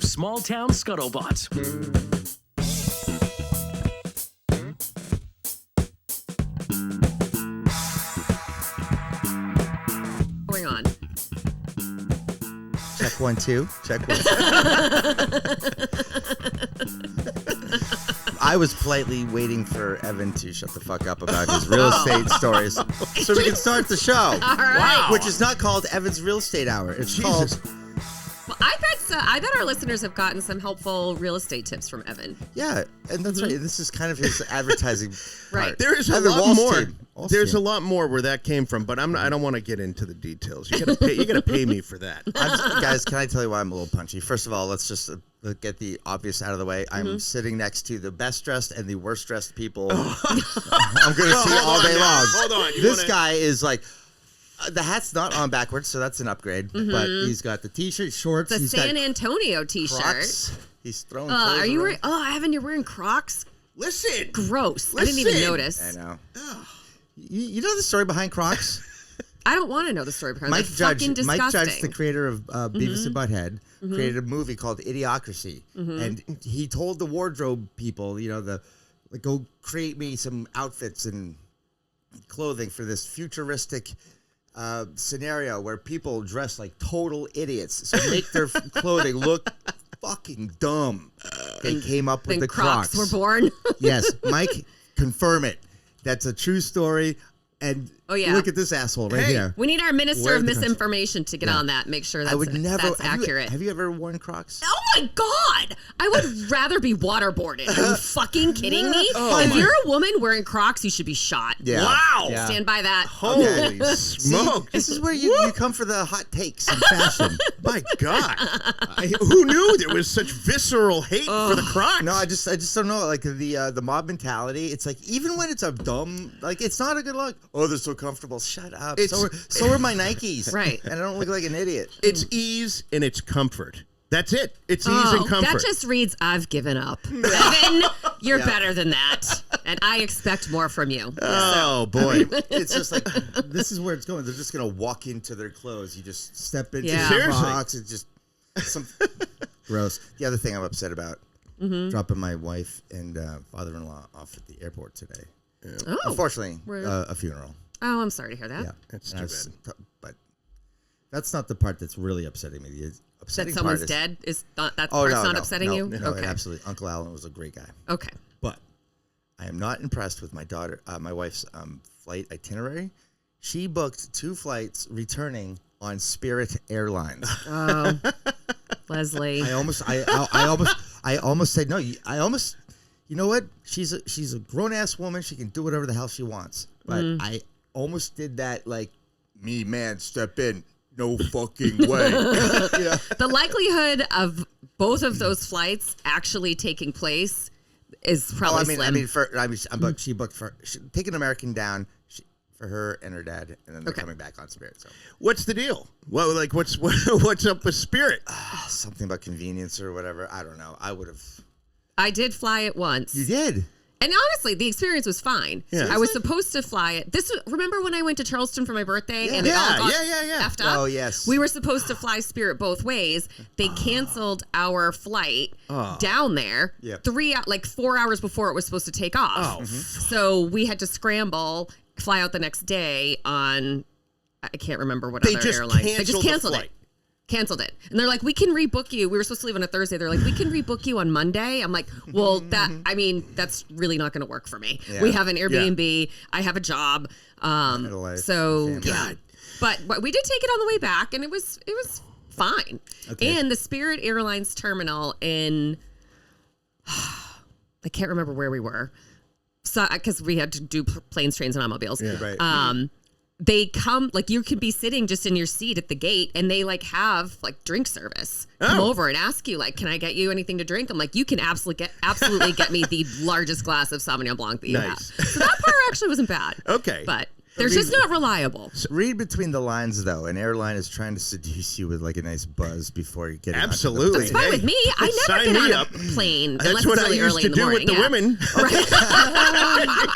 Small Town Scuttlebutt. Going on. Check 1, 2. Check 1. I was politely waiting for Evan to shut the fuck up about his real estate stories so we can start the show. All right. Wow. Which is not called Evan's Real Estate Hour. It's called... Well, I bet our listeners have gotten some helpful real estate tips from Evan. Yeah, and that's right. This is kind of his advertising Right. part. There is a lot more. There's a lot more where that came from, but I don't want to get into the details. You gotta pay me for that. Guys, can I tell you why I'm a little punchy? First of all, let's just get the obvious out of the way. I'm sitting next to the best dressed and the worst dressed people I'm going to see all day long. Hold on. This guy is like, the hat's not on backwards, so that's an upgrade. But he's got the t-shirt, shorts. The he's San got Antonio t-shirt. Crocs. He's throwing clothes Are you around. wearing? Evan, you're wearing Crocs. Listen. Gross. I didn't even notice. I know. You know the story behind Crocs? I don't want to know the story behind. Mike Judge, fucking disgusting. the creator of Beavis and Butthead, created a movie called Idiocracy, and he told the wardrobe people, go create me some outfits and clothing for this futuristic scenario where people dress like total idiots, so make their clothing look fucking dumb. They came up with the Crocs. Were born. Yes, Mike, confirm it. That's a true story. And look at this asshole right here. We need our Minister Where's of the Crocs? Misinformation to get on that. Make sure that's accurate. Have you ever worn Crocs? Oh my God! I would rather be waterboarded. Are you fucking kidding me? Oh if you're a woman wearing Crocs, you should be shot. Yeah. Wow. Yeah. Stand by that. Holy smoke. This is where you come for the hot takes and fashion. My God. Who knew there was such visceral hate for the Crocs? No, I just don't know. Like the mob mentality. It's like even when it's a dumb, like it's not a good look. Oh, they're so comfortable. Shut up. So are my Nikes. Right. And I don't look like an idiot. It's ease and it's comfort. That's it. It's ease and comfort. That just reads, I've given up. Evan, you're better than that. And I expect more from you. Oh, boy. It's just like, this is where it's going. They're just going to walk into their clothes. You just step into the Seriously. box. It's just some gross. The other thing I'm upset about, dropping my wife and father-in-law off at the airport today. Oh. Unfortunately, a funeral. Oh, I'm sorry to hear that. Yeah. That's too bad. But that's not the part that's really upsetting me. The upsetting That someone's part dead? Is not, that part's not upsetting you? No, Okay. absolutely. Uncle Alan was a great guy. Okay. But I am not impressed with my wife's flight itinerary. She booked 2 flights returning on Spirit Airlines. Oh, Leslie. I almost said no. You know what? She's a grown ass woman. She can do whatever the hell she wants. But I almost did that. Like, me, man, step in. No fucking way. The likelihood of both of those flights actually taking place is probably slim. She booked for taking American down for her and her dad, and then they're coming back on Spirit. So, What's the deal? Well, like, what's up with Spirit? something about convenience or whatever. I don't know. I would have. I did fly it once. You did. And honestly, the experience was fine. Yeah. I was supposed to fly it. Remember when I went to Charleston for my birthday and it Yeah, all got yeah. effed up? Oh, yes. We were supposed to fly Spirit both ways. They canceled our flight down there 4 hours before it was supposed to take off. So we had to scramble, fly out the next day on, I can't remember what other airline. They just canceled it. Canceled it. And they're like, we can rebook you. We were supposed to leave on a Thursday. They're like, we can rebook you on Monday. I'm like, well, that's really not going to work for me. Yeah. We have an Airbnb. I have a job. So, yeah. But we did take it on the way back, and it was fine. Okay. And the Spirit Airlines terminal in, I can't remember where we were. So, because we had to do planes, trains, and automobiles. Yeah, right. They come, like, you can be sitting just in your seat at the gate, and they, like, have, like, drink service. Come over and ask you, like, can I get you anything to drink? I'm like, you can absolutely get me the largest glass of Sauvignon Blanc that you have. So that part actually wasn't bad. Okay. But they're just not reliable. Read between the lines, though. An airline is trying to seduce you with, like, a nice buzz before you get Absolutely. That's fine with me. I never get on a plane unless it's really early in the morning. That's what I used to do with the women.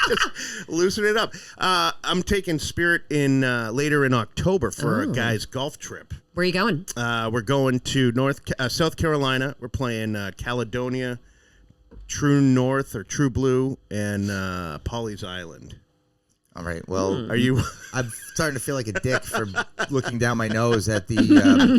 Just loosen it up. I'm taking Spirit in later in October for a guy's golf trip. Where are you going? We're going to South Carolina. We're playing Caledonia, True North or True Blue, and Pawleys Island. All right. Well, are you? I'm starting to feel like a dick for looking down my nose at the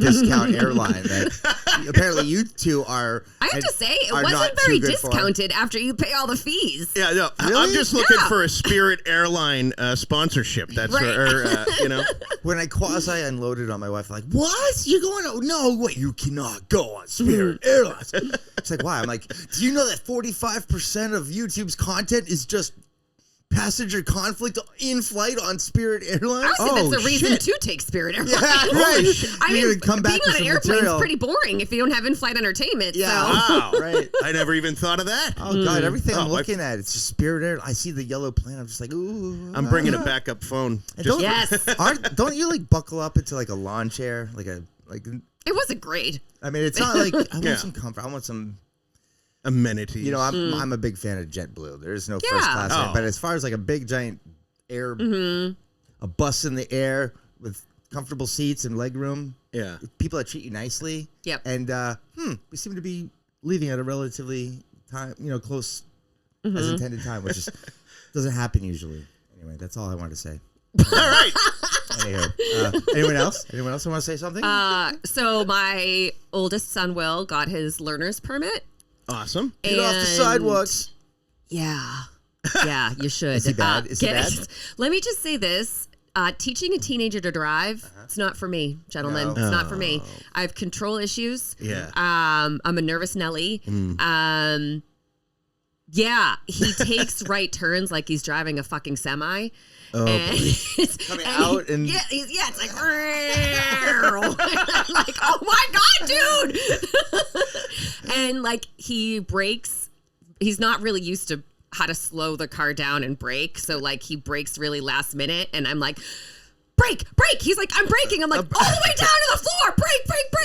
discount airline. That apparently you two are. I have to say, it wasn't very discounted after you pay all the fees. Yeah, no. Really? I'm just looking for a Spirit Airline sponsorship. That's right. When I quasi unloaded on my wife, like, what? You're going? No, wait, you cannot go on Spirit Airlines. It's like, why? I'm like, do you know that 45% of YouTube's content is just passenger conflict in flight on Spirit Airlines? I think that's a reason to take Spirit Airlines. Yeah, right. I mean, come back being on an airplane material. is pretty boring if you don't have in-flight entertainment. Yeah, so. Wow. Right. I never even thought of that. Oh God, everything I'm looking at, it's just Spirit Airlines. I see the yellow plane. I'm just like, ooh. I'm bringing a backup phone. Yes. Don't you like buckle up into like a lawn chair, like? It wasn't great. I mean, it's not like I want some comfort. I want some amenities. I'm a big fan of JetBlue. There is no first class, but as far as like a big giant air, a bus in the air with comfortable seats and leg room, people that treat you nicely, and we seem to be leaving at a relatively close as intended time, which doesn't happen usually. Anyway, that's all I wanted to say. All right. Anywho, anyone else? Anyone else want to say something? So my oldest son Will got his learner's permit. Awesome. Get off the sidewalks. Yeah, you should. Is he bad? Is he bad? Let me just say this. Teaching a teenager to drive, it's not for me, gentlemen. No. It's not for me. I have control issues. Yeah. I'm a nervous Nelly. Yeah, he takes right turns like he's driving a fucking semi. Oh, coming out and it's like, I'm like, oh my God, dude. And like he brakes. He's not really used to how to slow the car down and brake. So like he brakes really last minute and I'm like, brake. He's like, I'm braking. I'm like, all the way down to the floor. Brake.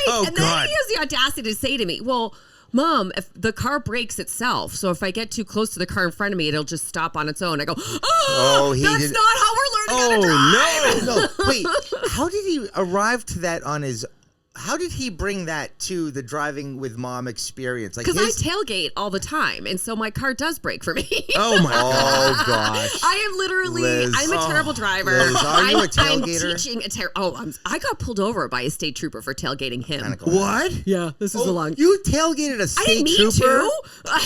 Oh, and then he has the audacity to say to me, well, Mom, if the car brakes itself, so if I get too close to the car in front of me, it'll just stop on its own. I go, that's not how we're learning how to drive. No. Wait, how did he arrive to that on his... How did he bring that to the driving with mom experience? Because I tailgate all the time, and so my car does brake for me. Oh my God! Oh gosh! I am literally, Liz, I'm a terrible driver. Liz, are you a tailgater? I'm teaching I got pulled over by a state trooper for tailgating him. What? Yeah, this is a long. You tailgated a state trooper? I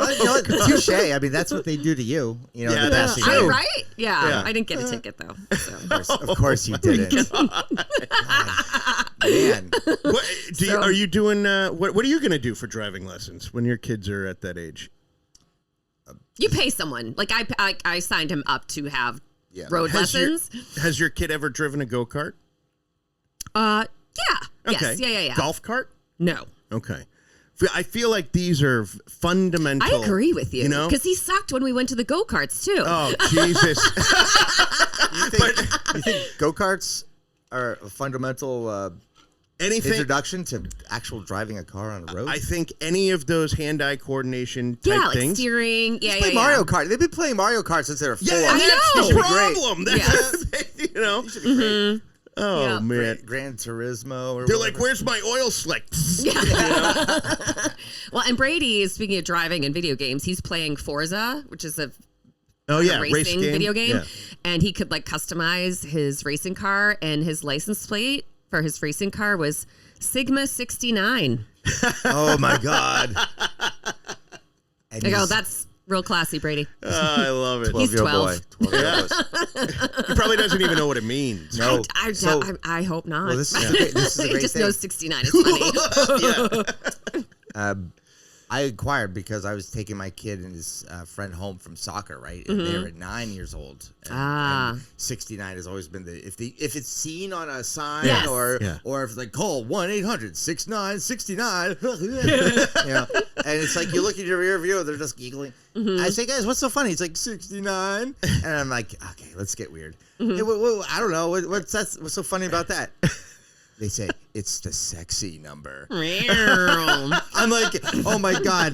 didn't mean to. Touche. I mean, that's what they do to you. Yeah, that's true. Right? Yeah, I didn't get a ticket though. So. Of course you didn't. Man. Are you doing what are you going to do for driving lessons when your kids are at that age? You pay someone. Like I signed him up to have road lessons. Has your kid ever driven a go-kart? Yeah. Okay. Yes. Yeah. Golf cart? No. Okay. I feel like these are fundamental. I agree with you. You know? Because he sucked when we went to the go-karts too. Oh, Jesus. You think go-karts are a fundamental introduction to actual driving a car on a road? I think any of those hand-eye coordination type things. Steering. Play Mario Kart. They've been playing Mario Kart since they were 4. I know. That's the problem. Yes. You know? You should be great. Oh, man. Gran Turismo. Or They're whatever. like, where's my oil slick? Well, and Brady is, speaking of driving and video games, he's playing Forza, which is a racing video game. Yeah. And he could like customize his racing car, and his license plate for his racing car was Sigma 69. Oh, my God. I go, that's real classy, Brady. I love it. He's 12. 12-year-old. He probably doesn't even know what it means. No. I hope not. Well, this is a he great just thing. knows 69 is funny. I inquired because I was taking my kid and his friend home from soccer, right? And they were at 9 years old. And 69 has always been if it's seen on a sign or if it's like call 1-800-69-69, you know, and it's like you look at your rear view, they're just giggling. I say, guys, what's so funny? It's like 69, and I'm like, okay, let's get weird. Hey, I don't know what's so funny about that. They say, it's the sexy number. I'm like, oh, my God.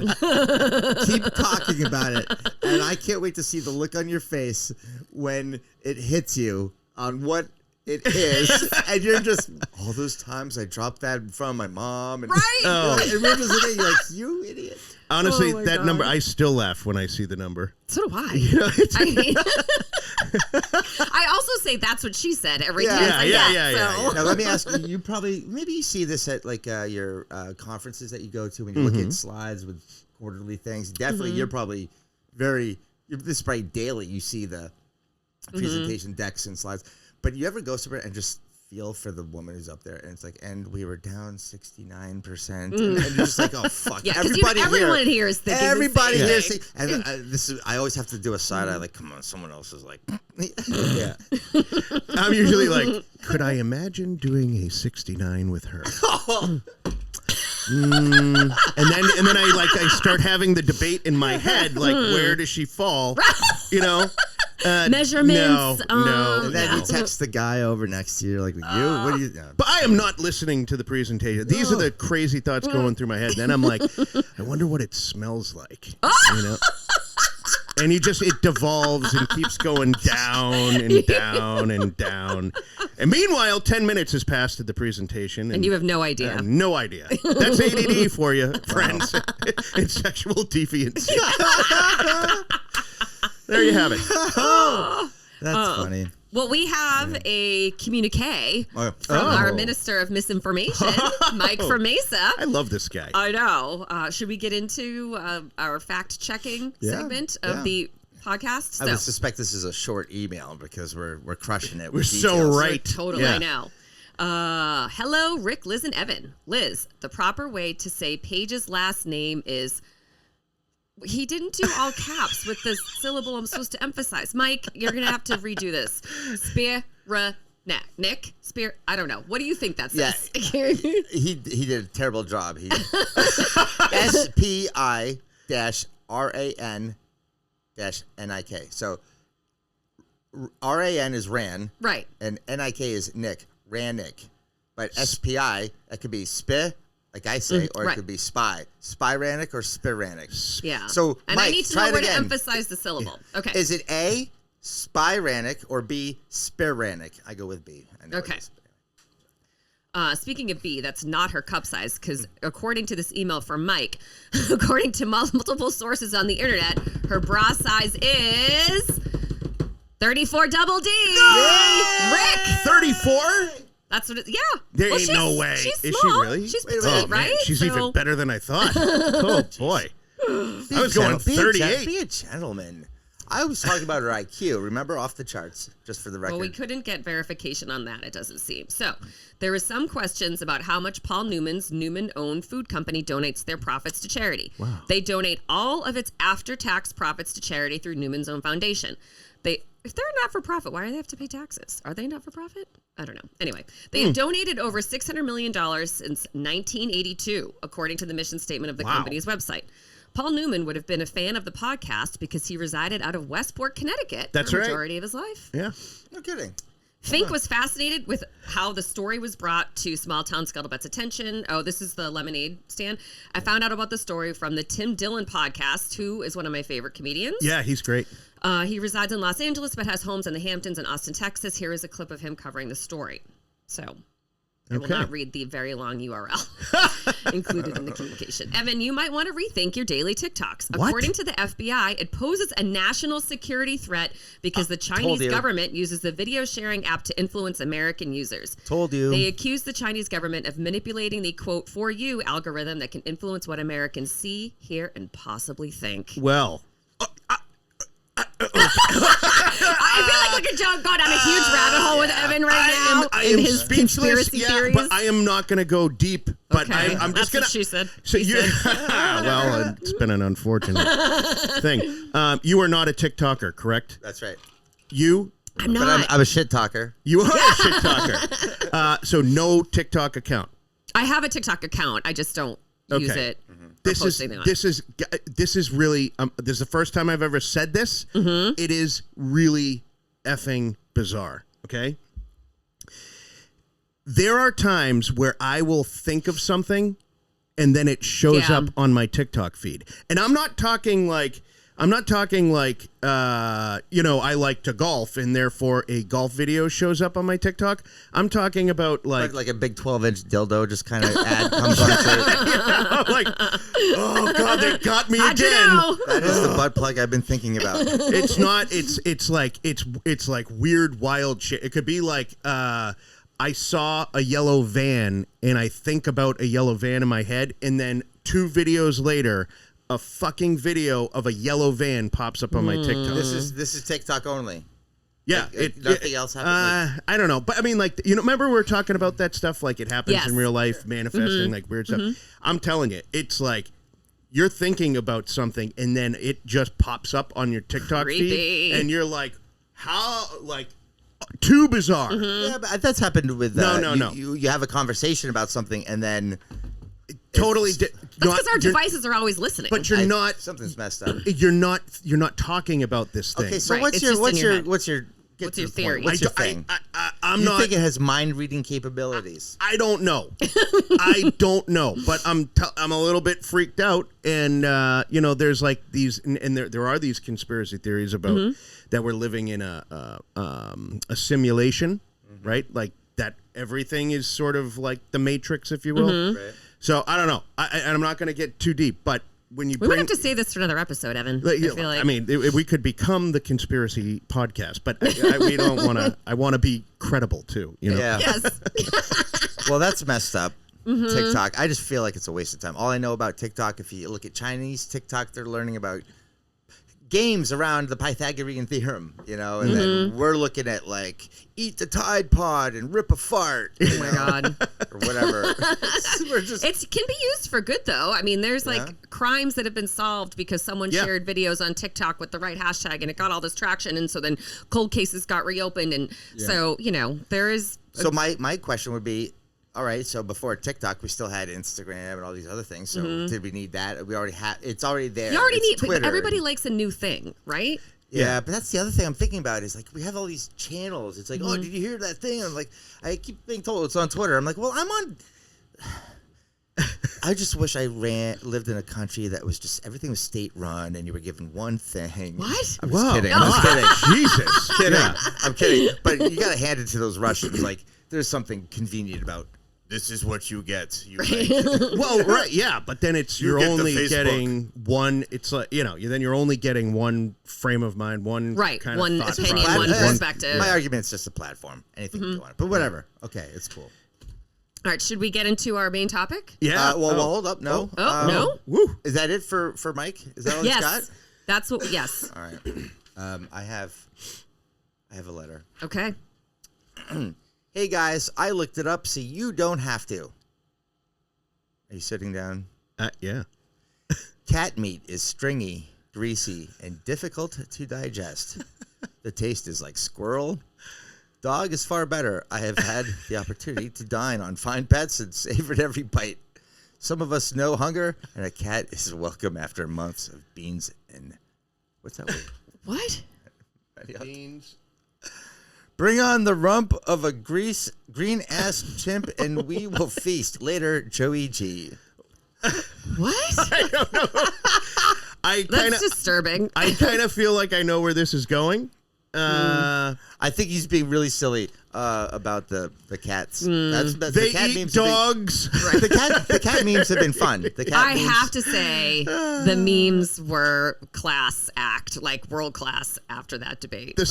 Keep talking about it. And I can't wait to see the look on your face when it hits you on what It is. And you're just, all those times I dropped that in front of my mom. And, right. And we're just looking at you like, you idiot. Honestly, that number, I still laugh when I see the number. So do I. You know, I mean, I also say that's what she said every time. Yeah. Now, let me ask you, maybe you see this at like your conferences that you go to when you look at slides with quarterly things. Definitely, you're probably this is probably daily. You see the presentation decks and slides. But you ever go somewhere and just feel for the woman who's up there, and it's like, and we were down 69%, and you're just like, oh fuck, yeah, everyone here is thinking everybody here is thinking, and this is, I always have to do a side eye, like, come on, someone else is like, yeah. I'm usually like, could I imagine doing a 69 with her? And then I start having the debate in my head, like, where does she fall? You know. Measurements. No. And then you text the guy over next to you, like, what do you? No. But I am not listening to the presentation. These are the crazy thoughts going through my head. And then I'm like, I wonder what it smells like. You know? And it devolves and keeps going down and down and down. And meanwhile, 10 minutes has passed at the presentation. And you have no idea. No idea. That's ADD for you, friends. It's sexual deviance. There you have it. That's funny. Well, we have a communique from our Minister of Misinformation, Mike from Mesa. I love this guy. I know. Should we get into our fact-checking segment of the podcast? I would suspect this is a short email because we're crushing it. We're so right. Totally, I know. Hello, Rick, Liz, and Evan. Liz, the proper way to say Paige's last name is... He didn't do all caps with the syllable I'm supposed to emphasize. Mike, you're going to have to redo this. Nick? I don't know. What do you think that says? Yeah, he did a terrible job. He SPI-RAN-NIK. So RAN is ran. Right. And NIK is Nick. Ran-Nick. But SPI, that could be SPI. Like I say, or it could be spy. Spiranic or spiranic. Yeah. So, and Mike, I need to know where to emphasize the syllable. Yeah. Okay. Is it A, spiranic, or B, spiranic? I go with B. I know okay. Speaking of B, that's not her cup size, because according to this email from Mike, according to multiple sources on the internet, her bra size is 34 double D. Yay! Rick! 34? That's what it, yeah. There ain't no way. She's Is small. she really? She's petite, right? She's even better than I thought. Oh, boy. I was going 38. Be a gentleman. I was talking about her IQ. Remember, off the charts, just for the record. Well, we couldn't get verification on that, it doesn't seem. So there were some questions about how much Paul Newman's Newman-owned food company donates their profits to charity. Wow. They donate all of its after-tax profits to charity through Newman's own foundation. If they're not-for-profit, why do they have to pay taxes? Are they not-for-profit? I don't know. Anyway, they have donated over $600 million since 1982, according to the mission statement of the company's website. Paul Newman would have been a fan of the podcast because he resided out of Westport, Connecticut for the majority of his life. Yeah. No kidding. Fink was fascinated with how the story was brought to small-town Scuttlebutt's attention. Oh, this is the lemonade stand. I found out about the story from the Tim Dillon podcast, who is one of my favorite comedians. Yeah, he's great. He resides in Los Angeles but has homes in the Hamptons and Austin, Texas. Here is a clip of him covering the story. So I will not read the very long URL included in the communication. Evan, you might want to rethink your daily TikToks. What? According to the FBI, it poses a national security threat because the Chinese government uses the video sharing app to influence American users. Told you. They accuse the Chinese government of manipulating the, quote, for you algorithm that can influence what Americans see, hear, and possibly think. Well... I feel like we could go down a huge rabbit hole with Evan right now in his conspiracy theories. But I am not going to go deep. But okay. I'm just going to. She said. So well, it's been an unfortunate thing. You are not a TikToker, correct? That's right. You. I'm not. But I'm a shit talker. You are a shit talker. So no TikTok account. I have a TikTok account. I just don't use it. Mm-hmm. This is really this is the first time I've ever said this. Mm-hmm. It is really effing bizarre. Okay. There are times where I will think of something and then it shows up on my TikTok feed. And I'm not talking like I'm not talking like, I like to golf and therefore a golf video shows up on my TikTok. I'm talking about like a big 12-inch dildo just kind of ad comes on to like, oh God, they got me again. That is the butt plug I've been thinking about. It's not, it's like weird, wild shit. It could be like, I saw a yellow van and I think about a yellow van in my head, and then 2 videos later, a fucking video of a yellow van pops up on my TikTok. This is TikTok only. Yeah, nothing else happens. I don't know, but I mean, like, remember we were talking about that stuff, like it happens in real life, manifesting like weird stuff. I'm telling you, it's like you're thinking about something and then it just pops up on your TikTok feed, and you're like, how, like. Too bizarre. Yeah, but that's happened with no. You have a conversation about something and then totally. That's because our devices are always listening. But something's messed up. You're not talking about this thing. Okay, so Right, what's your theory? What's your thing? I'm you not. think it has mind reading capabilities? I don't know. I don't know, but I'm a little bit freaked out, and there's like these, and there are these conspiracy theories about that we're living in a simulation, right? Like that everything is sort of like the Matrix, if you will. Right. So I don't know. I'm not going to get too deep, but when you we would have to say this for another episode, Evan. I feel like. I mean, we could become the conspiracy podcast, but we don't want to. I want to be credible too. Yeah. Yes. Well, that's messed up. TikTok. I just feel like it's a waste of time. All I know about TikTok, if you look at Chinese TikTok, they're learning about games around the Pythagorean theorem, and then we're looking at like eat the Tide Pod and rip a fart. Oh my God. Or whatever. It can be used for good though. I mean, there's like crimes that have been solved because someone shared videos on TikTok with the right hashtag and it got all this traction, and so then cold cases got reopened, and so there is. So my question would be, all right, so before TikTok, we still had Instagram and all these other things. So did we need that? We already have. It's already there. You already need Twitter. But everybody likes a new thing, right? Yeah, but that's the other thing I'm thinking about is like we have all these channels. It's like, oh, did you hear that thing? I'm like, I keep being told it's on Twitter. I'm like, well, I'm on. I just wish I lived in a country that was just everything was state run and you were given one thing. What? I'm just kidding. I'm just kidding. Jesus, kidding. I'm kidding. But you got to hand it to those Russians. Like, there's something convenient about. This is what you get. Well, right, yeah, but then you're only getting one. It's like then you're only getting one frame of mind, one kind one of opinion, one perspective. My argument's just a platform. Anything you want, but whatever. Okay, it's cool. All right, should we get into our main topic? Yeah. Well, hold up. No. No. Woo. Is that it for Mike? Is that all he's got? That's what. Yes. All right. I have a letter. Okay. Hey guys, I looked it up so you don't have to. Are you sitting down? Yeah. Cat meat is stringy, greasy, and difficult to digest. The taste is like squirrel. Dog is far better. I have had the opportunity to dine on fine pets and savored every bite. Some of us know hunger, and a cat is welcome after months of beans and... What's that word? What? Beans... Bring on the rump of a green-ass chimp, and we will feast. Later, Joey G. What? I don't know. That's disturbing. I kind of feel like I know where this is going. I think he's being really silly about the cats. They the cat eat memes dogs. The cat memes have been fun. I have to say, the memes were class act, like world class after that debate. The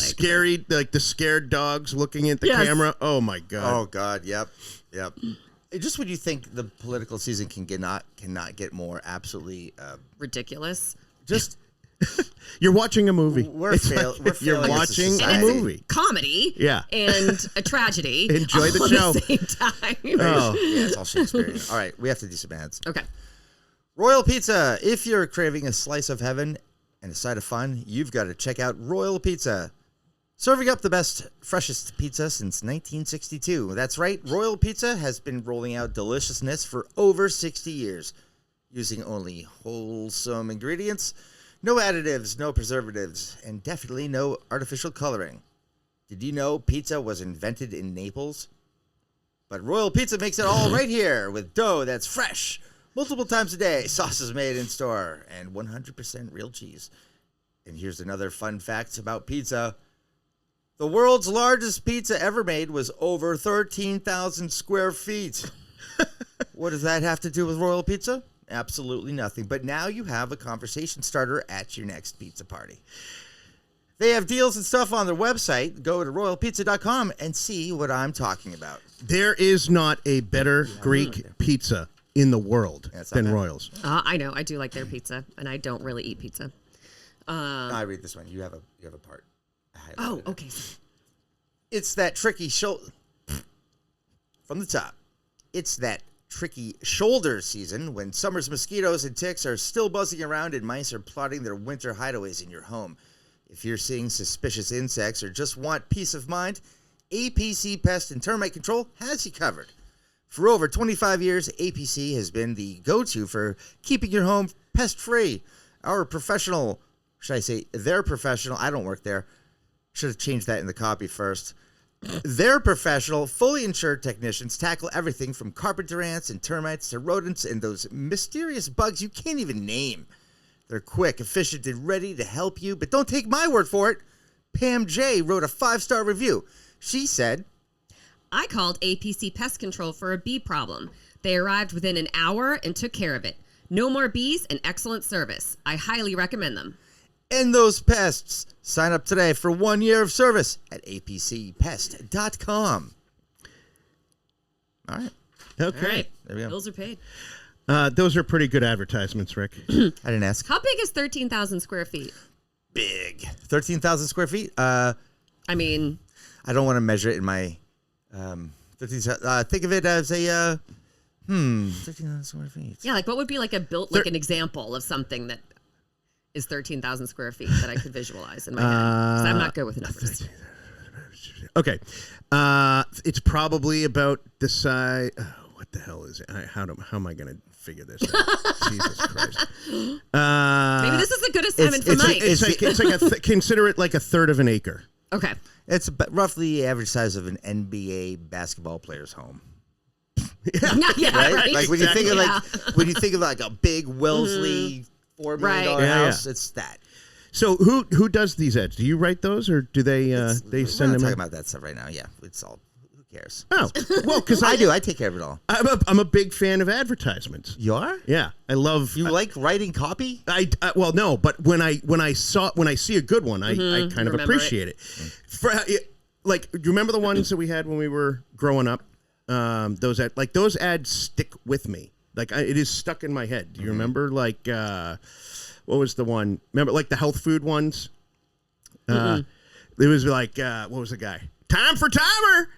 scared dogs looking at the camera. Oh my God. Oh God. Yep. Just when you think the political season cannot get more absolutely ridiculous. Just. You're watching a movie. You're watching a movie. Comedy. Yeah. And a tragedy. Enjoy the show. At the same time. Oh. Yeah, it's all Shakespearean. All right, we have to do some ads. Okay. Royal Pizza. If you're craving a slice of heaven and a side of fun, you've got to check out Royal Pizza. Serving up the best, freshest pizza since 1962. That's right, Royal Pizza has been rolling out deliciousness for over 60 years, using only wholesome ingredients. No additives, no preservatives, and definitely no artificial coloring. Did you know pizza was invented in Naples? But Royal Pizza makes it all right here with dough that's fresh, multiple times a day, sauces made in store, and 100% real cheese. And here's another fun fact about pizza. The world's largest pizza ever made was over 13,000 square feet. What does that have to do with Royal Pizza? Absolutely nothing. But now you have a conversation starter at your next pizza party. They have deals and stuff on their website. Go to royalpizza.com and see what I'm talking about. There is not a better Greek pizza in the world than Royals. I know. I do like their pizza, and I don't really eat pizza. I read this one. You have a part. Oh, okay. It's that tricky shoulder. From the top. It's that tricky shoulder season when summer's mosquitoes and ticks are still buzzing around and mice are plotting their winter hideaways in your home. If you're seeing suspicious insects or just want peace of mind, APC Pest and Termite Control has you covered. For over 25 years, APC has been the go-to for keeping your home pest-free. Our professional, should I say their professional, I don't work there, should have changed that in the copy first. Their professional, fully insured technicians tackle everything from carpenter ants and termites to rodents and those mysterious bugs you can't even name. They're quick, efficient, and ready to help you, but don't take my word for it. Pam J. wrote a 5-star review. She said, I called APC Pest Control for a bee problem. They arrived within an hour and took care of it. No more bees and excellent service. I highly recommend them. End those pests. Sign up today for 1 year of service at apcpest.com. All right. Okay. All right. There we go. Bills are paid. Those are pretty good advertisements, Rick. I didn't ask. How big is 13,000 square feet? Big. 13,000 square feet? I mean, I don't want to measure it in my 13,000. Think of it as a 13,000 square feet. yeah, like what would be like an example of something that is 13,000 square feet that I could visualize in my head? 'Cause I'm not good with numbers. Okay. It's probably about the size. What the hell is it? How am I going to figure this out? Jesus Christ. Maybe this is a good assignment for Mike. It's like consider it like a third of an acre. Okay. It's roughly the average size of an NBA basketball player's home. Yeah, Right? right. Like when you think of like a big Wellesley $4 million house, it's that. So who does these ads? Do you write those, or do they they send them? We're not talking about that stuff right now. Yeah, it's all. Who cares? Oh, well, because I do. I take care of it all. I'm a big fan of advertisements. You are? Yeah, I love. You like writing copy? Well, no, but when I see a good one, I kind of appreciate it. Like, do you remember the ones that we had when we were growing up? Those ads stick with me. Like it is stuck in my head. Do you remember? Like, what was the one? Remember, like the health food ones? It was like, what was the guy? Time for timer.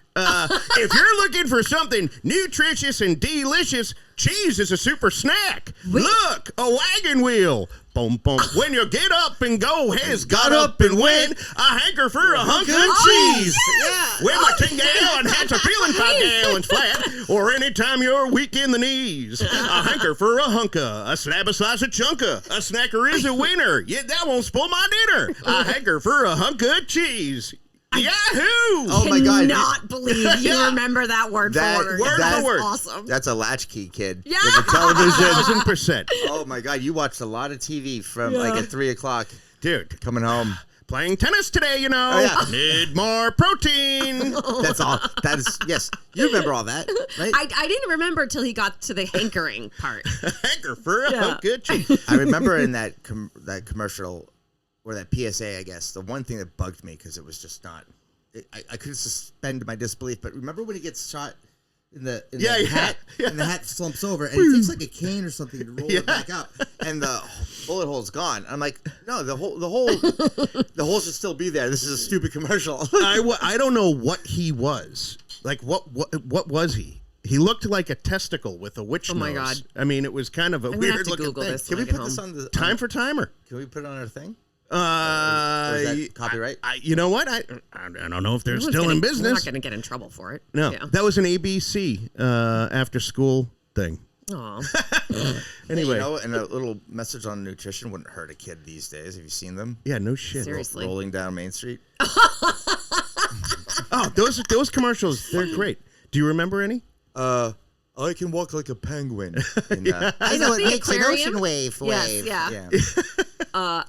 If you're looking for something nutritious and delicious, cheese is a super snack. Look, a wagon wheel. Boom, boom. When you get up and go, has got up and went. I hanker for a hunk of cheese. Yeah. When my 10 gallon hats are feeling 5 gallons flat, or anytime you're weak in the knees, I hanker for a hunka, a slab, a slice, a chunka. A snacker is a winner. Yeah, that won't spoil my dinner. I hanker for a hunk of cheese. Yahoo! Oh my God! Cannot believe you remember that word for word. Word for word. Awesome. That's a latchkey kid. Yeah. With a television. 1,000%. Oh my God! You watched a lot of TV from like at 3 o'clock. Dude, coming home. Playing tennis today, you know. Oh, yeah. Need more protein. That's all. That is, yes. You remember all that, right? I didn't remember till he got to the hankering part. Hanker for a good cheese. I remember in that commercial, or that PSA, I guess, the one thing that bugged me because it was just not. I couldn't suspend my disbelief, but remember when he gets shot in the hat, and the hat slumps over, and he takes like a cane or something to roll it back up, and the bullet hole's gone. I'm like, no, the hole should still be there. This is a stupid commercial. I don't know what he was. Like, what was he? He looked like a testicle with a witch nose. Oh my God! I mean, it was kind of a weird looking Google thing. this Can we put this on the Time for timer? Can we put it on our thing? Or is that copyright? You know what? I don't know if they're still in business. We're not going to get in trouble for it. No, that was an ABC after school thing. Aw. Anyway, and a little message on nutrition wouldn't hurt a kid these days. Have you seen them? Yeah, no shit. Seriously. Rolling down Main Street. Oh, those commercials, they're great. Do you remember any? I can walk like a penguin. I know it makes an ocean wave. Yes, yeah.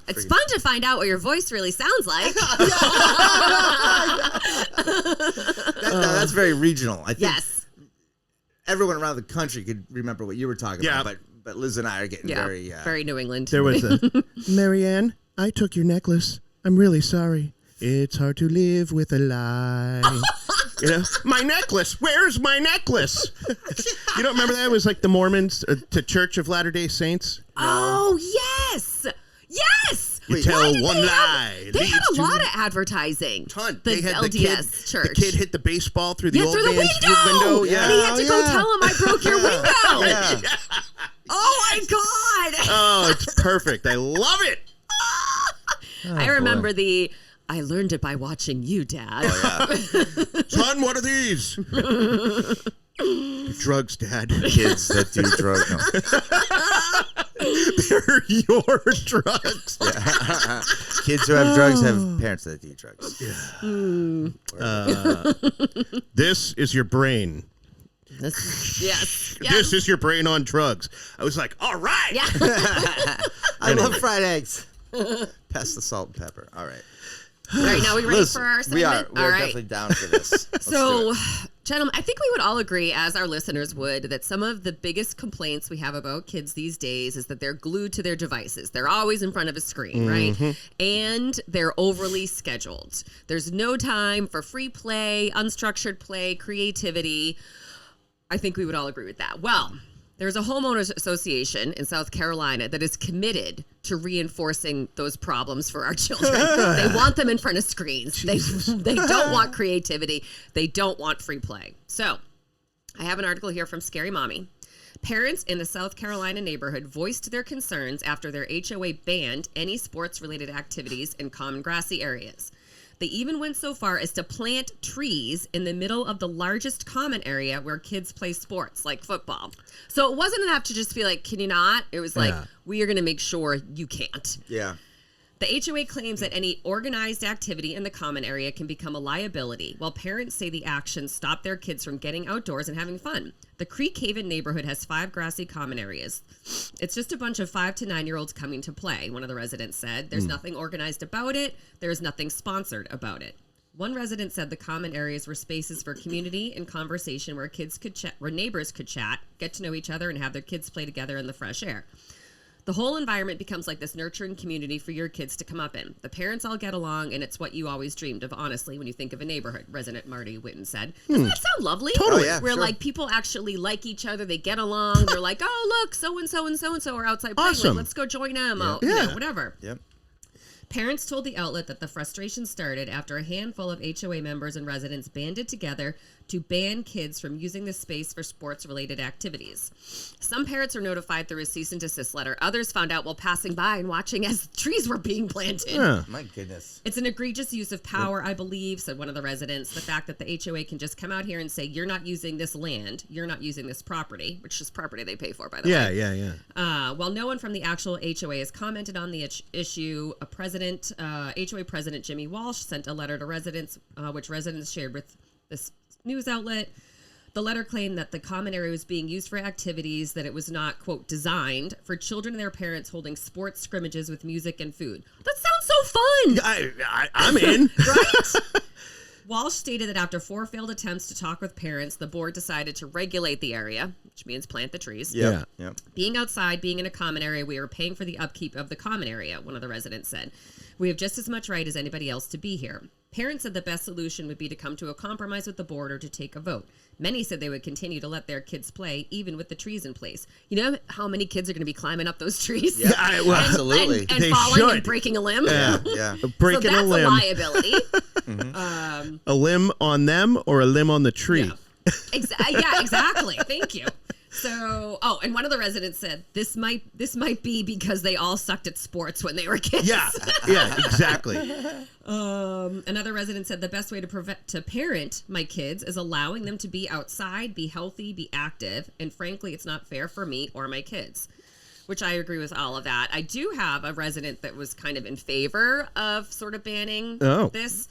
It's fun to find out what your voice really sounds like. That's very regional. I think Yes. everyone around the country could remember what you were talking about, but Liz and I are getting very New England. There was a Marianne, I took your necklace. I'm really sorry. It's hard to live with a lie. My necklace. Where's my necklace? You don't remember that? It was like the Mormons to Church of Latter-day Saints. Oh, yes. Yes. You tell one lie. They had a lot of advertising. Ton. The They had LDS church. The kid hit the baseball through the old through the man's window. Yeah. And he had to go tell him I broke your window. Yeah. Oh, my God. Oh, it's perfect. I love it. I remember I learned it by watching you, Dad. Son, what are these? Drugs, Dad. Kids that do drugs. They're your drugs. Yeah. Kids who have drugs have parents that do drugs. Yeah. This is your brain. Yes. This is your brain on drugs. I was like, all right. Yeah. I love fried eggs. Pass the salt and pepper. All right. All right, now we ready for our segment? We are definitely down for this. So, gentlemen, I think we would all agree, as our listeners would, that some of the biggest complaints we have about kids these days is that they're glued to their devices. They're always in front of a screen, right? And they're overly scheduled. There's no time for free play, unstructured play, creativity. I think we would all agree with that. Well, there's a homeowners association in South Carolina that is committed to reinforcing those problems for our children. They want them in front of screens. They don't want creativity. They don't want free play. So I have an article here from Scary Mommy. Parents in a South Carolina neighborhood voiced their concerns after their HOA banned any sports-related activities in common grassy areas. They even went so far as to plant trees in the middle of the largest common area where kids play sports, like football. So it wasn't enough to just be like, can you not? It was like, we are going to make sure you can't. Yeah. The HOA claims that any organized activity in the common area can become a liability, while parents say the actions stop their kids from getting outdoors and having fun. The Creek Haven neighborhood has 5 grassy common areas. It's just a bunch of 5 to 9-year-olds coming to play, one of the residents said. There's nothing organized about it. There's nothing sponsored about it. One resident said the common areas were spaces for community and conversation where kids could chat, where neighbors could chat, get to know each other, and have their kids play together in the fresh air. The whole environment becomes like this nurturing community for your kids to come up in. The parents all get along, and it's what you always dreamed of, honestly, when you think of a neighborhood, resident Marty Witten said. Doesn't that sound lovely? Totally. Oh, yeah, Where, like, people actually like each other. They get along. They're like, oh, look, so-and-so and so-and-so are outside playing. Awesome. Let's go join them. Yeah. You know, whatever. Yep. Parents told the outlet that the frustration started after a handful of HOA members and residents banded together to ban kids from using the space for sports-related activities. Some parents were notified through a cease and desist letter. Others found out while passing by and watching as trees were being planted. My goodness. It's an egregious use of power, I believe, said one of the residents. The fact that the HOA can just come out here and say, you're not using this land, you're not using this property, which is property they pay for, by the way. Yeah. While no one from the actual HOA has commented on the issue, HOA President Jimmy Walsh sent a letter to residents, which residents shared with this news outlet. The letter claimed that the common area was being used for activities, that it was not, quote, designed for children and their parents holding sports scrimmages with music and food. That sounds so fun! I'm in. Right? Walsh stated that after 4 failed attempts to talk with parents, the board decided to regulate the area, which means plant the trees. Yeah. Being outside, being in a common area, we are paying for the upkeep of the common area, one of the residents said. We have just as much right as anybody else to be here. Parents said the best solution would be to come to a compromise with the board or to take a vote. Many said they would continue to let their kids play, even with the trees in place. You know how many kids are going to be climbing up those trees? Yeah, absolutely. And They falling should. and breaking a limb? Yeah. Breaking so a limb. that's a liability. A limb on them or a limb on the tree? Yeah, exactly. Thank you. So, and one of the residents said this might be because they all sucked at sports when they were kids. Yeah, exactly. Another resident said the best way to parent my kids is allowing them to be outside, be healthy, be active, and frankly, it's not fair for me or my kids. Which I agree with all of that. I do have a resident that was kind of in favor of sort of banning this.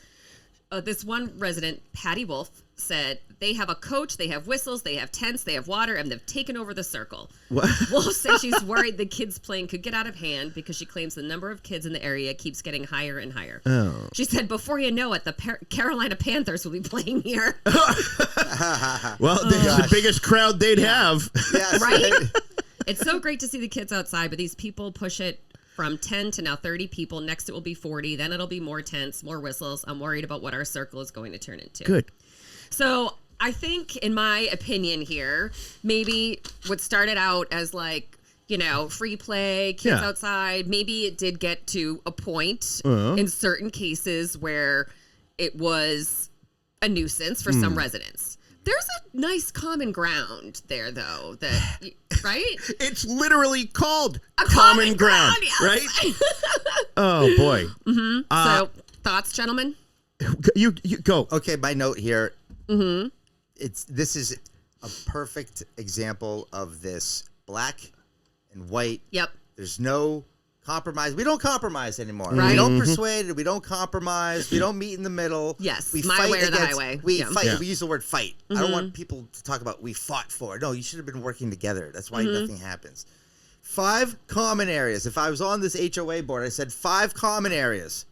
This one resident, Patty Wolf, said they have a coach, they have whistles, they have tents, they have water, and they've taken over the circle. What? Wolf says she's worried the kids playing could get out of hand because she claims the number of kids in the area keeps getting higher and higher. Oh. She said, before you know it, the Carolina Panthers will be playing here. Well, that's the biggest crowd they'd have. Yes. Right? It's so great to see the kids outside, but these people push it from 10 to now 30 people. Next it will be 40. Then it'll be more tents, more whistles. I'm worried about what our circle is going to turn into. Good. So I think, in my opinion here, maybe what started out as like, free play, kids outside, maybe it did get to a point in certain cases where it was a nuisance for some residents. There's a nice common ground there, though, right? It's literally called a common ground, yes. Right? Oh, boy. Mm-hmm. So, thoughts, gentlemen? You go. Okay, my note here. Mm-hmm. This is a perfect example of this black and white. Yep. There's no compromise. We don't compromise anymore. Right. We don't persuade. We don't compromise. We don't meet in the middle. Yes. We my fight way or the against, highway. We yeah. fight. Yeah. We use the word fight. Mm-hmm. I don't want people to talk about we fought for. No, you should have been working together. That's why nothing happens. 5 common areas. If I was on this HOA board, I said 5 common areas.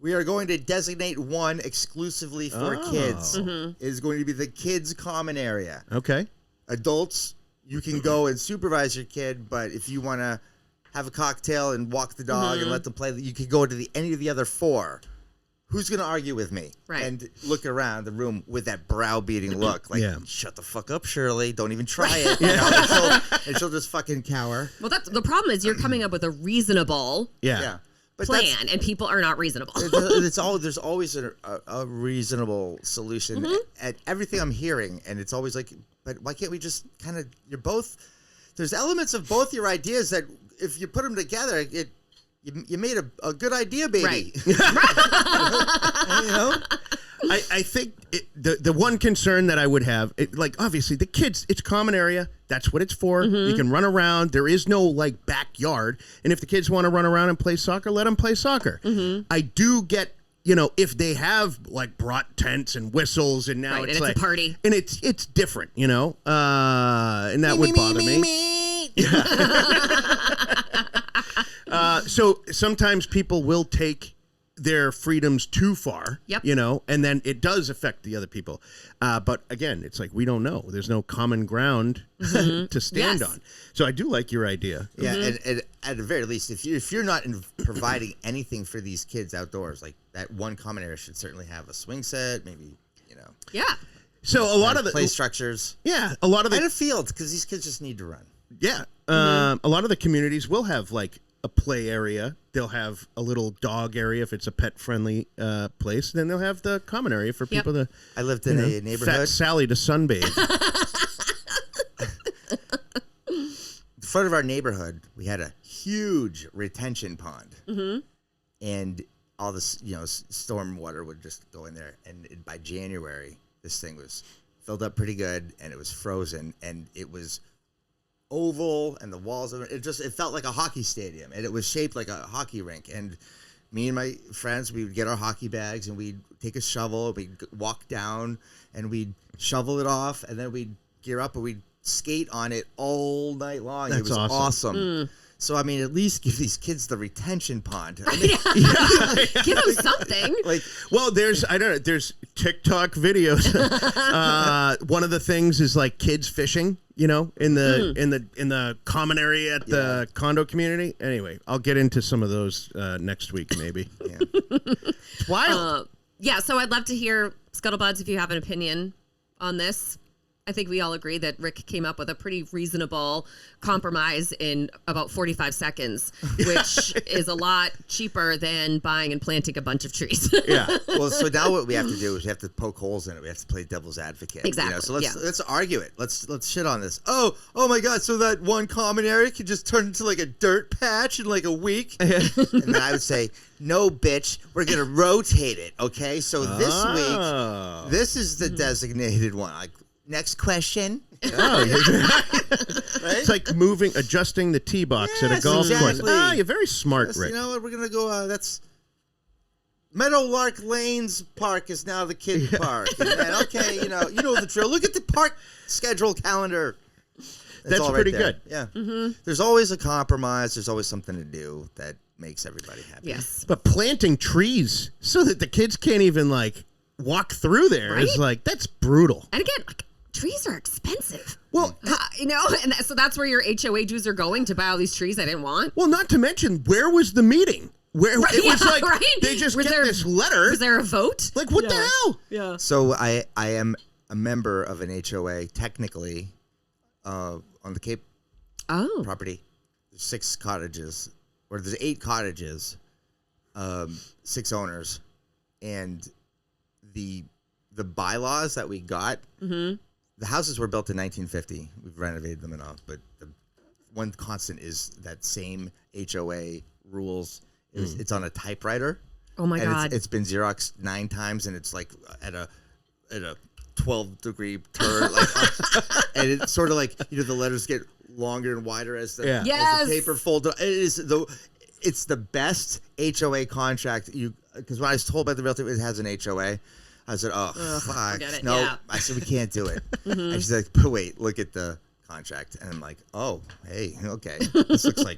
We are going to designate one exclusively for kids. Mm-hmm. It is going to be the kids' common area. Okay. Adults, you can go and supervise your kid, but if you want to have a cocktail and walk the dog and let them play, you could go to any of the other 4. Who's going to argue with me? Right. And look around the room with that browbeating look. Like, shut the fuck up, Shirley. Don't even try it. And she'll just fucking cower. Well, the problem is you're coming up with a reasonable But plan, and people are not reasonable. There's always a reasonable solution at everything I'm hearing, and it's always like, but why can't we just kind of? There's elements of both your ideas that if you put them together, you made a good idea, baby. Right. I think the one concern that I would have, obviously the kids, it's common area. That's what it's for. You can run around. There is no backyard. And if the kids want to run around and play soccer, let them play soccer. I do get, if they have brought tents and whistles and now it's a party. And it's different, and that would bother me. So sometimes people will take their freedoms too far, and then it does affect the other people. But again, it's we don't know. There's no common ground to stand on. So I do like your idea. Yeah, and at the very least, if you're not providing anything for these kids outdoors, that one common area should certainly have a swing set, maybe, Yeah. So a lot of the play structures. Yeah, a lot of the and a field, because these kids just need to run. Yeah, a lot of the communities will have a play area. They'll have a little dog area if it's a pet-friendly place. Then they'll have the common area for people to. I lived in a neighborhood. Fat Sally to sunbathe. The front of our neighborhood, we had a huge retention pond, and all this, storm water would just go in there. And by January, this thing was filled up pretty good, and it was frozen, and it was oval, and the walls of it felt like a hockey stadium, and it was shaped like a hockey rink. And me and my friends, we would get our hockey bags and we'd take a shovel, we'd walk down and we'd shovel it off, and then we'd gear up and we'd skate on it all night long. That's it was awesome. So, I mean, at least give these kids the retention pond. I mean, give them something. There's TikTok videos. One of the things is kids fishing, in the common area at the condo community. Anyway, I'll get into some of those next week, maybe. Yeah. It's wild. So I'd love to hear, Scuttlebutts, if you have an opinion on this. I think we all agree that Rick came up with a pretty reasonable compromise in about 45 seconds, which is a lot cheaper than buying and planting a bunch of trees. Yeah. Well, so now what we have to do is we have to poke holes in it. We have to play devil's advocate. Exactly. So let's argue it. Let's shit on this. Oh my God. So that one common area could just turn into a dirt patch in a week. And then I would say, no, bitch, we're going to rotate it. Okay. So this week, this is the designated one. Next question. Oh, right? It's like adjusting the tee box at a golf course. You're very smart, Rick. You know what? We're going to go, Meadowlark Lanes Park is now the kid park. And then, okay, you know the drill. Look at the park schedule calendar. That's all pretty right good. Yeah. There's always a compromise. There's always something to do that makes everybody happy. Yes. But planting trees so that the kids can't even like walk through there is like, that's brutal. And again, like, trees are expensive. Well, and so that's where your HOA dues are going to buy all these trees I didn't want. well, not to mention, where was the meeting? Where it was like they just Was get there- this letter. Was there a vote? Like, what the hell? Yeah. So I am a member of an HOA technically on the Cape property. There's 6 cottages, or there's 8 cottages, 6 owners, and the bylaws that we got. The houses were built in 1950. We've renovated them and all, but the one constant is that same HOA rules. It's on a typewriter. Oh my God! It's been Xeroxed 9 times, and it's like at a 12-degree turn, and it's sort of like the letters get longer and wider as the, as the paper folds. It's the best HOA contract because when I was told by the realtor it has an HOA, I said, "Oh, fuck, no!" Yeah. I said, "We can't do it." And she's like, "But wait, look at the contract." And I'm like, "Oh, hey, okay, this looks like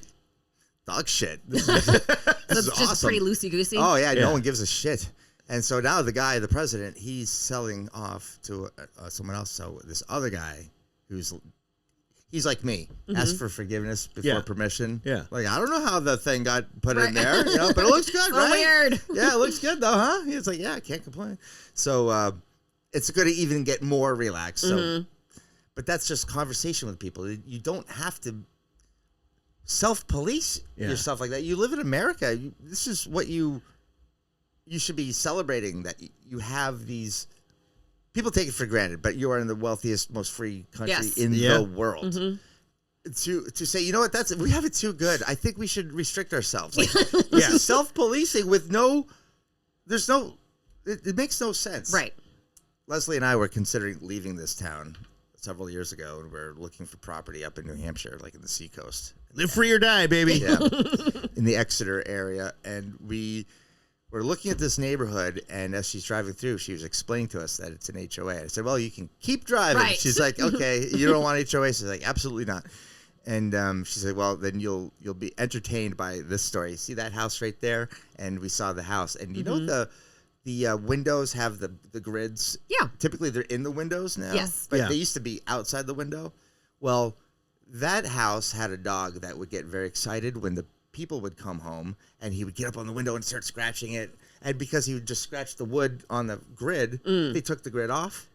dog shit. This is just awesome. Pretty loosey-goosey. Oh, yeah, no one gives a shit." And so now the guy, the president, he's selling off to someone else. So this other guy he's like me, asked for forgiveness before permission. Yeah. Like, I don't know how the thing got put in there, but it looks good, right? Weird. Yeah, it looks good though, huh? He's like, yeah, I can't complain. So it's going to even get more relaxed. So, but that's just conversation with people. You don't have to self-police yourself like that. You live in America. This is what you should be celebrating, that you have these. People take it for granted, but you are in the wealthiest, most free country in the world. To say, you know what, we have it too good. I think we should restrict ourselves. Like, this is self-policing with it makes no sense. Right. Leslie and I were considering leaving this town several years ago, and we're looking for property up in New Hampshire, like in the seacoast. Live free or die, baby. Yeah. In the Exeter area. And we're looking at this neighborhood, and as she's driving through, she was explaining to us that it's an HOA. I said, well, you can keep driving. Right. She's like, okay, you don't want HOA? She's like, absolutely not. And she said, well, then you'll be entertained by this story. See that house right there? And we saw the house. And you know the windows have the grids? Yeah. Typically, they're in the windows now. Yes. But they used to be outside the window. Well, that house had a dog that would get very excited when the people would come home, and he would get up on the window and start scratching it. And because he would just scratch the wood on the grid, they took the grid off.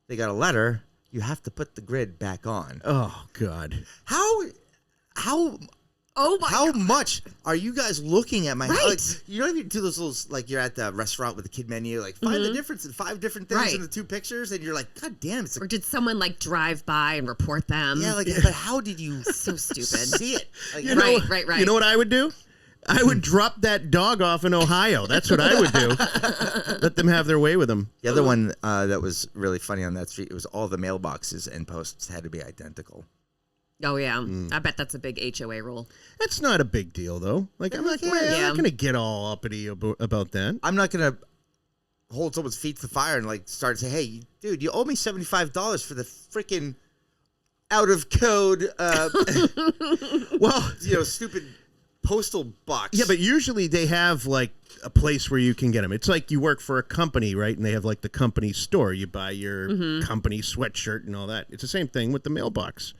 They got a letter. You have to put the grid back on. Oh, God. How much are you guys looking at my house? Like, you know, if you do those little, like you're at the restaurant with the kid menu, like find the difference in 5 different things in the 2 pictures, and you're like, God damn, or did someone like drive by and report them? Yeah, like, but how did you so stupid see it? Like, right. You know what I would do? I would drop that dog off in Ohio. That's what I would do. Let them have their way with them. The other one that was really funny on that street, it was all the mailboxes and posts had to be identical. Oh, yeah. I bet that's a big HOA rule. That's not a big deal, though. Like, I'm not going to get all uppity about that. I'm not going to hold someone's feet to the fire and, like, start to say, hey, dude, you owe me $75 for the freaking out-of-code, stupid postal box. Yeah, but usually they have, like, a place where you can get them. It's like you work for a company, right? And they have, like, the company store. You buy your company sweatshirt and all that. It's the same thing with the mailbox.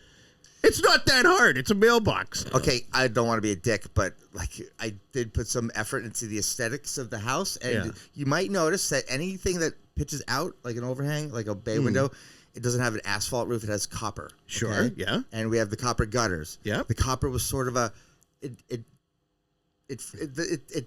It's not that hard. It's a mailbox. Okay, I don't want to be a dick, but like I did put some effort into the aesthetics of the house, and you might notice that anything that pitches out, like an overhang, like a bay window, it doesn't have an asphalt roof. It has copper. Sure. Yeah. And we have the copper gutters. Yeah. The copper was sort of it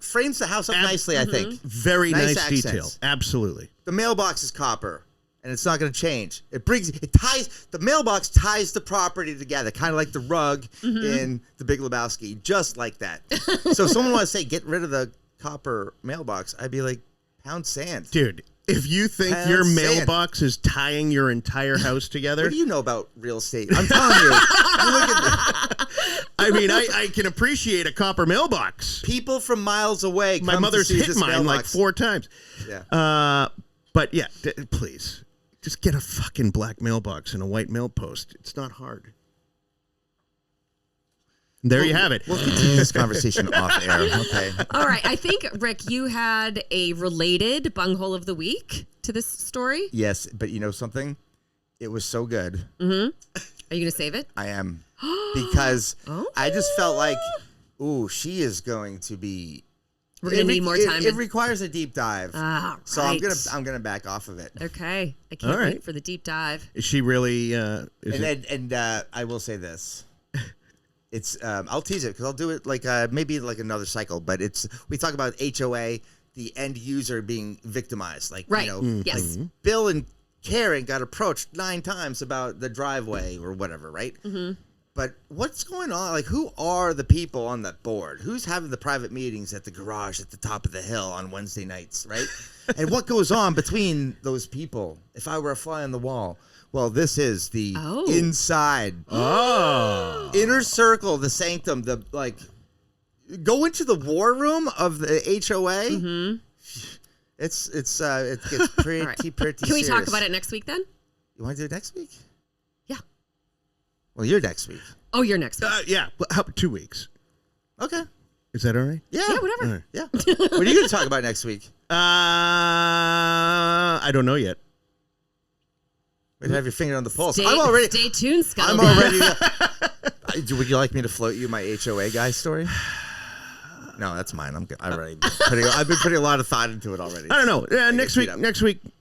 frames the house up nicely. I think very nice detail. Absolutely. The mailbox is copper. And it's not going to change. The mailbox ties the property together, kind of like the rug in The Big Lebowski, just like that. So if someone wants to say, get rid of the copper mailbox, I'd be like, pound sand. Dude, if you think your mailbox is tying your entire house together. What do you know about real estate? I'm telling you. I mean, I can appreciate a copper mailbox. People from miles away. My mother's hit mine mailbox. like 4 times. Yeah. But yeah, please, just get a fucking black mailbox and a white mail post. It's not hard. There you have it. We'll continue this conversation off air. Okay. All right. I think, Rick, you had a related bunghole of the week to this story. Yes, but you know something? It was so good. Mm-hmm. Are you going to save it? I am. Because I just felt like, ooh, she is going to be... We're going to need more time. It requires a deep dive. So right. I'm gonna back off of it. Okay. I can't wait for the deep dive. Is she really... I will say this. It's I'll tease it because I'll do it like maybe like another cycle, but we talk about HOA, the end user being victimized, like right. you know, yes. like Bill and Karen got approached 9 times about the driveway or whatever, right? Mm-hmm. But what's going on? Like, who are the people on that board? Who's having the private meetings at the garage at the top of the hill on Wednesday nights, right? And what goes on between those people? If I were a fly on the wall. Well, this is the inside. Inner circle, the sanctum, go into the war room of the HOA. Mm-hmm. It gets pretty, right. pretty Can we serious. talk about it next week then? You want to do it next week? Yeah. Well, you're next week. Oh, you're next week. Yeah. Well, how about 2 weeks? Okay. Is that all right? Yeah. Yeah, whatever. Right. Yeah. What are you going to talk about next week? I don't know yet. We'd have your finger on the pulse. Stay tuned, Scuttlebutt. I'm already. Would you like me to float you my HOA guy story? No, that's mine. I've been putting a lot of thought into it already. I don't know. Next week,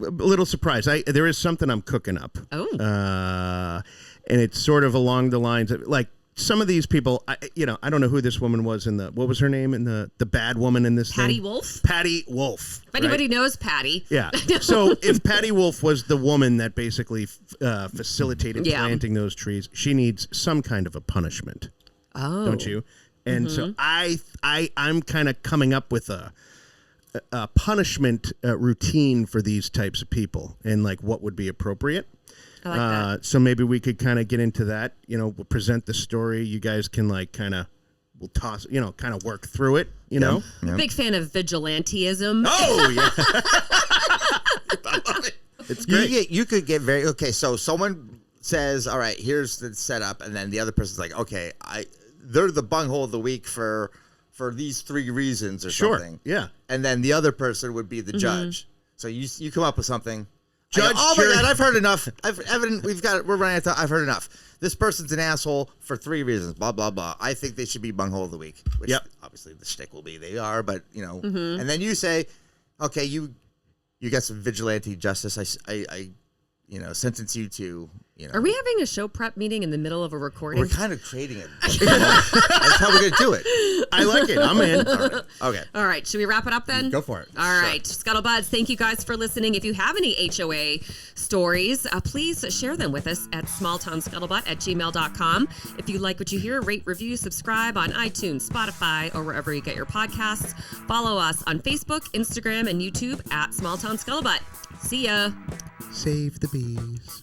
a little surprise. There is something I'm cooking up. Oh. And it's sort of along the lines of like some of these people. I don't know who this woman was what was her name in the bad woman in this Patty thing? Wolf. Patty Wolf. If anybody knows Patty. Yeah. So if Patty Wolf was the woman that basically facilitated planting those trees, she needs some kind of a punishment. Oh. Don't you? And so I'm kind of coming up with a punishment routine for these types of people and like what would be appropriate. I like that. So maybe we could kind of get into that. We'll present the story. You guys can we'll toss, kind of work through it. You know. I'm a big fan of vigilantism. Oh yeah. I love it. It's great. You could get very okay. So someone says, "All right, here's the setup," and then the other person's like, "Okay, they're the bunghole of the week for these 3 reasons or something." Yeah. And then the other person would be the judge. So you come up with something. Judge, oh my God, I've heard enough. We're running out of time. I've heard enough. This person's an asshole for 3 reasons. Blah blah blah. I think they should be bunghole of the week. Which obviously the shtick will be they are, but And then you say, okay, you got some vigilante justice. I sentence you to. Are we having a show prep meeting in the middle of a recording? We're kind of creating it. That's how we're going to do it. I like it. I'm in. All right. Okay. All right. Should we wrap it up then? Go for it. All right. Scuttlebutts, thank you guys for listening. If you have any HOA stories, please share them with us at smalltownscuttlebutt@gmail.com. If you like what you hear, rate, review, subscribe on iTunes, Spotify, or wherever you get your podcasts. Follow us on Facebook, Instagram, and YouTube at Small Town Scuttlebutt. See ya. Save the bees.